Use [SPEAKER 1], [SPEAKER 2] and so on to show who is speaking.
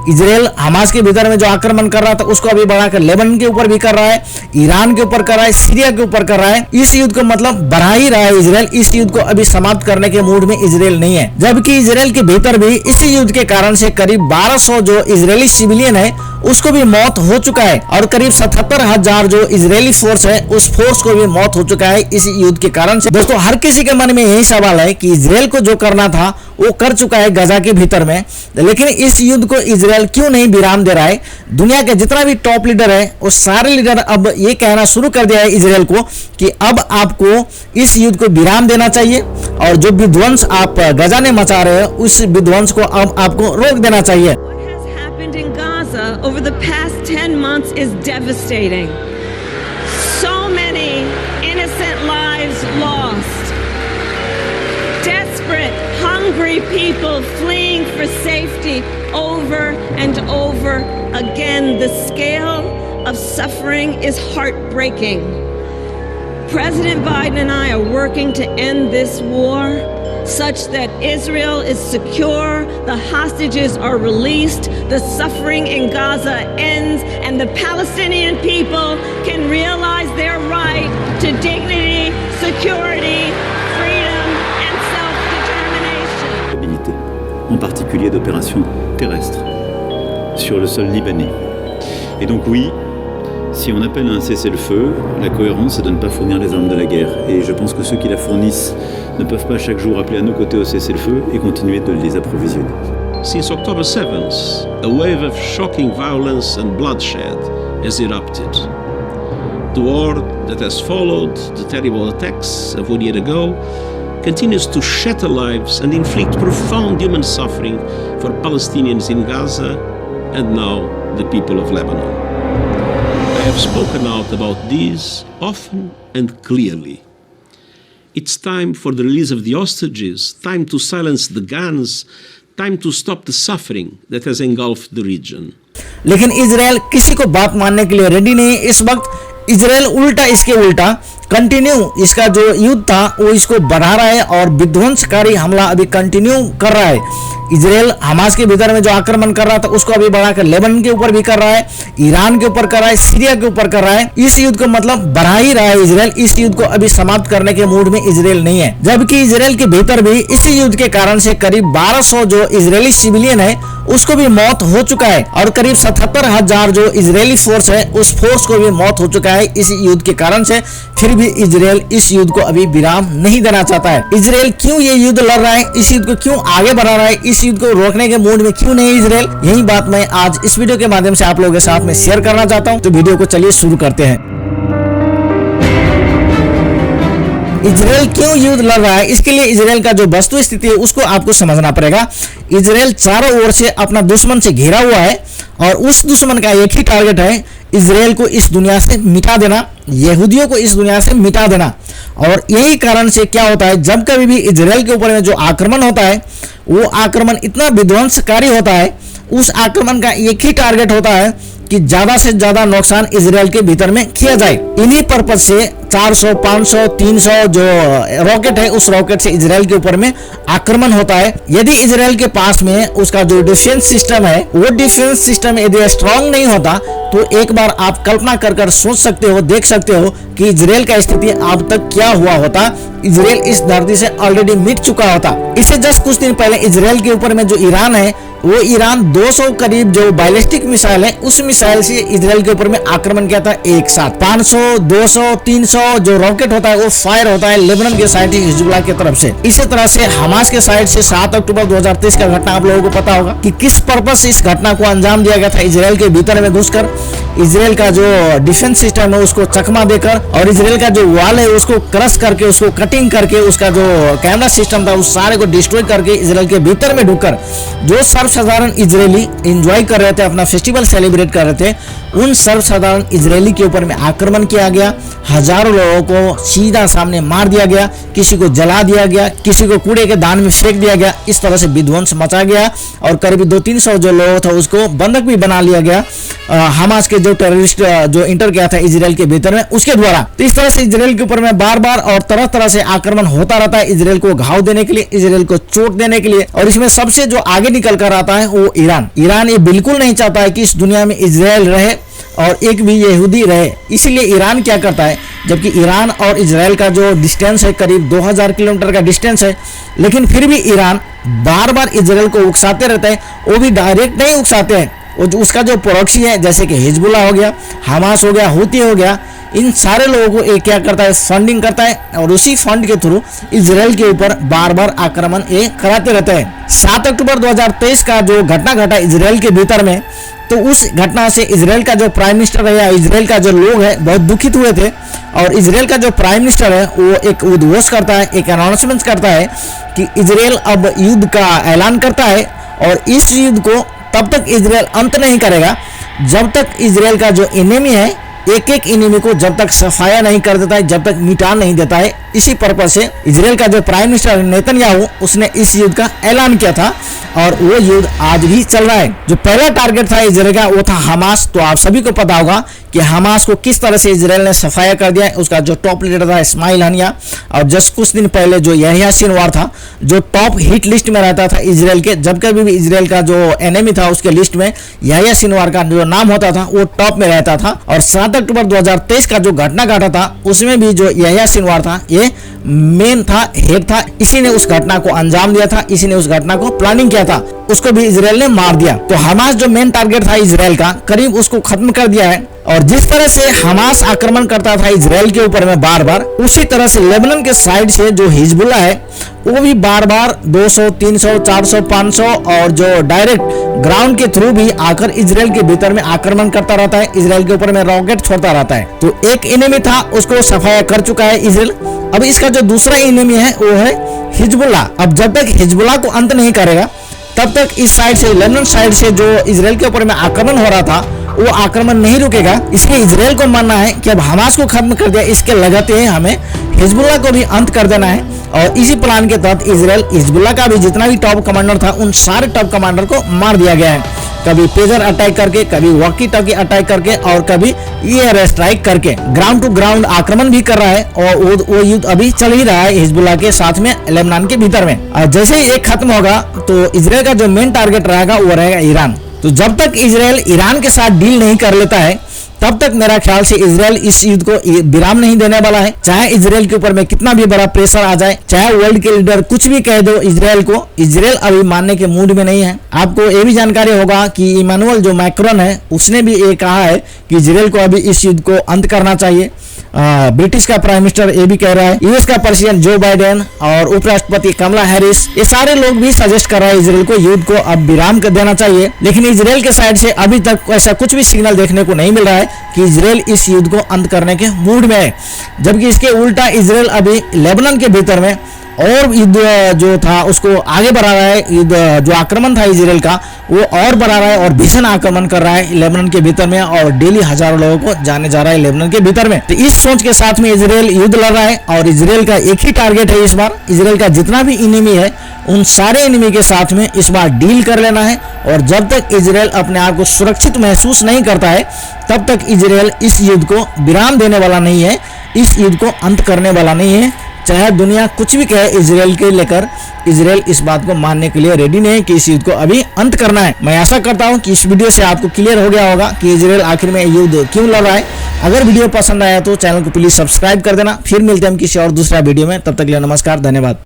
[SPEAKER 1] Israel Hamas के भीतर में जो आक्रमण कर रहा था उसको अभी बढ़ाकर लेबनान के ऊपर भी कर रहा है, ईरान के ऊपर कर रहा है, सीरिया के ऊपर कर रहा है। इस युद्ध को मतलब बढ़ा ही रहा है इजराइल। इस युद्ध को अभी समाप्त करने के मूड में इजराइल नहीं है, जबकि इजराइल के भीतर भी इसी युद्ध के कारण से करीब 1200 जो इजरायली सिविलियन है उसको भी मौत हो चुका है और करीब 77,000 जो इजरायली फोर्स है उस फोर्स को भी मौत हो चुका है इस युद्ध के कारण से। दोस्तों हर किसी के मन में यही सवाल है कि इजराइल को जो करना था वो कर चुका है गजा के भीतर में, लेकिन इस युद्ध को इजराइल क्यों नहीं विराम दे रहा है। दुनिया के जितना भी टॉप लीडर है वो सारे लीडर अब ये कहना शुरू कर दिया है इजराइल को कि अब आपको इस युद्ध को विराम देना चाहिए और जो विध्वंस आप गजा में मचा रहे हो उस विध्वंस को अब आपको रोक देना चाहिए।
[SPEAKER 2] In Gaza over the past 10 months is devastating. So many innocent lives lost. Desperate, hungry people fleeing for safety over and over again. The scale of suffering is heartbreaking. President Biden and I are working to end this war such that Israel is secure, the hostages are released, the suffering in Gaza ends, and the Palestinian people can realize their right to dignity, security, freedom, and self-determination.
[SPEAKER 3] En particulier d'opérations terrestres sur le sol libanais. Et donc oui, si on appelle à un cessez-le-feu, la cohérence c'est de ne pas fournir les armes de la guerre. Et je pense que ceux qui la fournissent ne peuvent pas chaque jour appeler à nos côtés au cessez-le-feu et continuer de les approvisionner.
[SPEAKER 4] Since October 7th, a wave of shocking violence and bloodshed has erupted. The war that has followed the terrible attacks of 1 year ago continues to shatter lives and inflict profound human suffering for Palestinians in Gaza and now the people of Lebanon. I have spoken out about this often and clearly. It's time for the release of the hostages, time to silence the guns, time to stop the suffering that has engulfed the region.
[SPEAKER 1] लेकिन Israel किसी को बात मानने के लिए ready नहीं है इस वक्त। इजराइल उल्टा इसके उल्टा कंटिन्यू इसका जो युद्ध था वो इसको बढ़ा रहा है और विध्वंसकारी हमला अभी कंटिन्यू कर रहा है। इजराइल हमास के भीतर में जो आक्रमण कर रहा था उसको अभी बढ़ाकर लेबनान के ऊपर भी कर रहा है, ईरान के ऊपर कर रहा है, सीरिया के ऊपर कर रहा है। इस युद्ध को मतलब बढ़ा ही रहा है इजराइल। इस युद्ध को अभी समाप्त करने के मूड में इजराइल नहीं है, जबकि इजराइल के भीतर भी इसी युद्ध के कारण से करीब 1200 जो इजरायली सिविलियन है उसको भी मौत हो चुका है और करीब 77,000 जो इजरायली फोर्स है उस फोर्स को भी मौत हो चुका है इस युद्ध के कारण से। फिर भी इजराइल इस युद्ध को अभी विराम नहीं देना चाहता है। इजराइल क्यों ये युद्ध लड़ रहा है, इस युद्ध को क्यों आगे बढ़ा रहा है, इस युद्ध को रोकने के मूड में क्यों नहीं इजराइल, यही बात मैं आज इस वीडियो के माध्यम से आप लोगों के साथ में शेयर करना चाहता हूं। तो वीडियो को चलिए शुरू करते हैं। इजराइल क्यों युद्ध लड़ रहा है, इसके लिए इजराइल का जो वस्तु स्थिति है उसको आपको समझना पड़ेगा। इजराइल चारों ओर से अपना दुश्मन से घिरा हुआ है और उस दुश्मन का एक ही टारगेट है, इजराइल को इस दुनिया से मिटा देना, यहूदियों को इस दुनिया से मिटा देना। और यही कारण से क्या होता है, जब कभी भी इजराइल के ऊपर में जो आक्रमण होता है वो आक्रमण इतना विध्वंसकारी होता है, उस आक्रमण का एक ही टारगेट होता है कि ज्यादा से ज्यादा नुकसान इजराइल के भीतर में किया जाए। इन्हीं पर्पज से 400, 500, 300 जो रॉकेट है उस रॉकेट से इजराइल के ऊपर में आक्रमण होता है। यदि इजराइल के पास में उसका जो डिफेंस सिस्टम है वो डिफेंस सिस्टम यदि स्ट्रांग नहीं होता तो एक बार आप कल्पना कर सोच सकते हो, देख सकते हो कि इजराइल का स्थिति अब तक क्या हुआ होता। इजराइल इस धरती से ऑलरेडी मिट चुका होता। इससे जस्ट कुछ दिन पहले इजराइल के ऊपर में जो ईरान है वो ईरान 200 करीब जो बैलिस्टिक मिसाइल है उस मिसाइल से इजराइल के ऊपर में आक्रमण किया था एक साथ। 500, 200, 300 जो रॉकेट होता है वो फायर होता है लेबनान के साइड से हिजबुल्लाह की तरफ से। इसी तरह से हमास के साइड से 7 अक्टूबर 2023 का घटना आप लोगों को पता होगा कि किस पर्पज से इस घटना को अंजाम दिया गया था। इजराइल के भीतर में घुसकर इजराइल का जो डिफेंस सिस्टम है उसको चकमा देकर और इजराइल का जो वॉल है उसको क्रश करके, उसको कटिंग करके, उसका जो कैमरा सिस्टम था उस सारे को डिस्ट्रॉय करके इजराइल के भीतर में ढुककर जो सर्वसाधारण इजरायली एंजॉय कर रहे थे, अपना फेस्टिवल सेलिब्रेट कर रहे थे, उन सर्वसाधारण इजरायली के ऊपर में आक्रमण किया गया। हजारों लोगों को सीधा सामने मार दिया गया, किसी को जला दिया गया, किसी को कूड़े के दान में फेंक दिया गया। इस तरह से विध्वंस मचा गया और करीब 200-300 जो लोग था उसको बंधक भी बना लिया गया। हमास के जो टेररिस्ट जो इंटर किया था इजराइल के भीतर में उसके द्वारा। तो इस तरह से इजराइल के ऊपर में बार बार और तरह तरह से आक्रमण होता रहता है, इजराइल को घाव देने के लिए, इजराइल को चोट देने के लिए। और इसमें सबसे जो आगे निकल कर आता है वो ईरान ये बिल्कुल नहीं चाहता है कि इस दुनिया में इजराइल रहे और एक भी यहूदी रहे। इसीलिए ईरान क्या करता है, जबकि ईरान और इजराइल का जो डिस्टेंस है करीब 2000 किलोमीटर का डिस्टेंस है, लेकिन फिर भी ईरान बार बार इजराइल को उकसाते रहते हैं। वो भी डायरेक्ट नहीं उकसाते हैं, उसका जो प्रोक्सी है जैसे कि हिजबुल्लाह हो गया, हमास हो गया, हूती हो गया, इन सारे लोगों को ये क्या करता है, फंडिंग करता है और उसी फंड के थ्रू इजराइल के ऊपर बार बार आक्रमण ये कराते रहते हैं। 7 अक्टूबर 2023 का जो घटना घटा इजराइल के भीतर में, तो उस घटना से इजराइल का जो प्राइम मिनिस्टर है या इजराइल का जो लोग है बहुत दुखित हुए थे। और इजराइल का जो प्राइम मिनिस्टर है वो एक उद्घोष करता है, एक अनाउंसमेंट करता है कि इजराइल अब युद्ध का ऐलान करता है और इस युद्ध को तब तक इजराइल अंत नहीं करेगा जब तक इजराइल का जो एनिमी है एक एक एनिमी को जब तक सफाया नहीं कर देता है, जब तक मिटा नहीं देता है। इसी पर्पज से इजराइल का जो प्राइम मिनिस्टर नेतन्याहू उसने इस युद्ध का ऐलान किया था और वो युद्ध आज भी चल रहा है। जो पहला टारगेट था इजराइल का वो था हमास। तो आप सभी को पता होगा कि हमास को किस तरह से इजराइल ने सफाया कर दिया है। उसका जो टॉप लीडर था इस्माइल हनिया, और जस्ट कुछ दिन पहले जो यहया सिनवार था जो टॉप हिट लिस्ट में रहता था इजराइल के, जब कभी भी इजराइल का जो एनिमी था उसके लिस्ट में यहया सिनवार का जो नाम होता था वो टॉप में रहता था। और 7 अक्टूबर 2023 का जो घटना घटा था उसमें भी जो यहया सिनवार था ये मेन था, हेड था। इसी ने उस घटना को अंजाम दिया था, इसी ने उस घटना को प्लानिंग किया था, उसको भी इजराइल ने मार दिया। तो हमास जो मेन टारगेट था इजराइल का करीब उसको खत्म कर दिया है। और जिस तरह से हमास आक्रमण करता था इजराइल के ऊपर में बार बार, उसी तरह से लेबनान के साइड से जो हिजबुल्लाह है वो भी बार बार 200, 300, 400, 500 और जो डायरेक्ट ग्राउंड के थ्रू भी आकर इजराइल के भीतर में आक्रमण करता रहता है, इजराइल के ऊपर में रॉकेट छोड़ता रहता है। तो एक एनिमी था उसको सफाया कर चुका है इजराइल। अब इसका जो दूसरा एनिमी है वो है हिजबुल्लाह। अब जब तक हिजबुल्लाह को अंत नहीं करेगा तब तक इस साइड से, लेबनान साइड से जो इजराइल के ऊपर में आक्रमण हो रहा था वो आक्रमण नहीं रुकेगा। इसलिए इजराइल को मानना है कि अब हमास को खत्म कर दिया, इसके लगाते हैं हमें हिजबुल्लाह को भी अंत कर देना है। और इसी प्लान के तहत इजराइल हिजबुल्लाह का भी जितना भी टॉप कमांडर था उन सारे टॉप कमांडर को मार दिया गया है, कभी पेजर अटैक करके, कभी वॉकी टॉकी अटैक करके और कभी एयर स्ट्राइक करके ग्राउंड टू ग्राउंड आक्रमण भी कर रहा है। और वो युद्ध अभी चल ही रहा है हिजबुल्लाह के साथ में लेबनान के भीतर में। और जैसे ही एक खत्म होगा तो इजराइल का जो मेन टारगेट रहेगा वो रहेगा ईरान। तो जब तक इजराइल ईरान के साथ डील नहीं कर लेता है तब तक मेरा ख्याल से इजराइल इस युद्ध को विराम नहीं देने वाला है। चाहे इजराइल के ऊपर में कितना भी बड़ा प्रेशर आ जाए, चाहे वर्ल्ड के लीडर कुछ भी कह दो इजराइल को, इजराइल अभी मानने के मूड में नहीं है। आपको ये भी जानकारी होगा कि इमानुएल जो मैक्रोन है उसने भी ये कहा है कि इजराइल को अभी इस युद्ध को अंत करना चाहिए। ब्रिटिश का प्राइम मिनिस्टर ये भी कह रहा है, यूएस का प्रेसिडेंट जो बाइडेन और उपराष्ट्रपति कमला हैरिस ये सारे लोग भी सजेस्ट कर रहे हैं इजराइल को युद्ध को अब विराम कर देना चाहिए। लेकिन इजराइल के साइड से अभी तक ऐसा कुछ भी सिग्नल देखने को नहीं मिल रहा है कि इजराइल इस युद्ध को अंत करने के मूड में है। जबकि इसके उल्टा इजराइल अभी लेबनान के भीतर में और युद्ध जो था उसको आगे बढ़ा रहा है। युद्ध जो आक्रमण था इजराइल का वो और बढ़ा रहा है और भीषण आक्रमण कर रहा है लेबनान के भीतर में, और डेली हजारों लोगों को जाने जा रहा है लेबनान के भीतर में। तो इस सोच के साथ में इजराइल युद्ध लड़ रहा है और इजराइल का एक ही टारगेट है इस बार, इजराइल का जितना भी एनिमी है उन सारे एनिमी के साथ में इस बार डील कर लेना है। और जब तक इजराइल अपने आप को सुरक्षित महसूस नहीं करता है तब तक इजराइल इस युद्ध को विराम देने वाला नहीं है, इस युद्ध को अंत करने वाला नहीं है। चाहे दुनिया कुछ भी कहे इजराइल के लेकर, इजराइल इस बात को मानने के लिए रेडी नहीं है कि इस युद्ध को अभी अंत करना है। मैं आशा करता हूं कि इस वीडियो से आपको क्लियर हो गया होगा कि इजराइल आखिर में युद्ध क्यों लड़ रहा है। अगर वीडियो पसंद आया तो चैनल को प्लीज सब्सक्राइब कर देना। फिर मिलते हैं हम किसी और दूसरा वीडियो में, तब तक के लिए नमस्कार, धन्यवाद।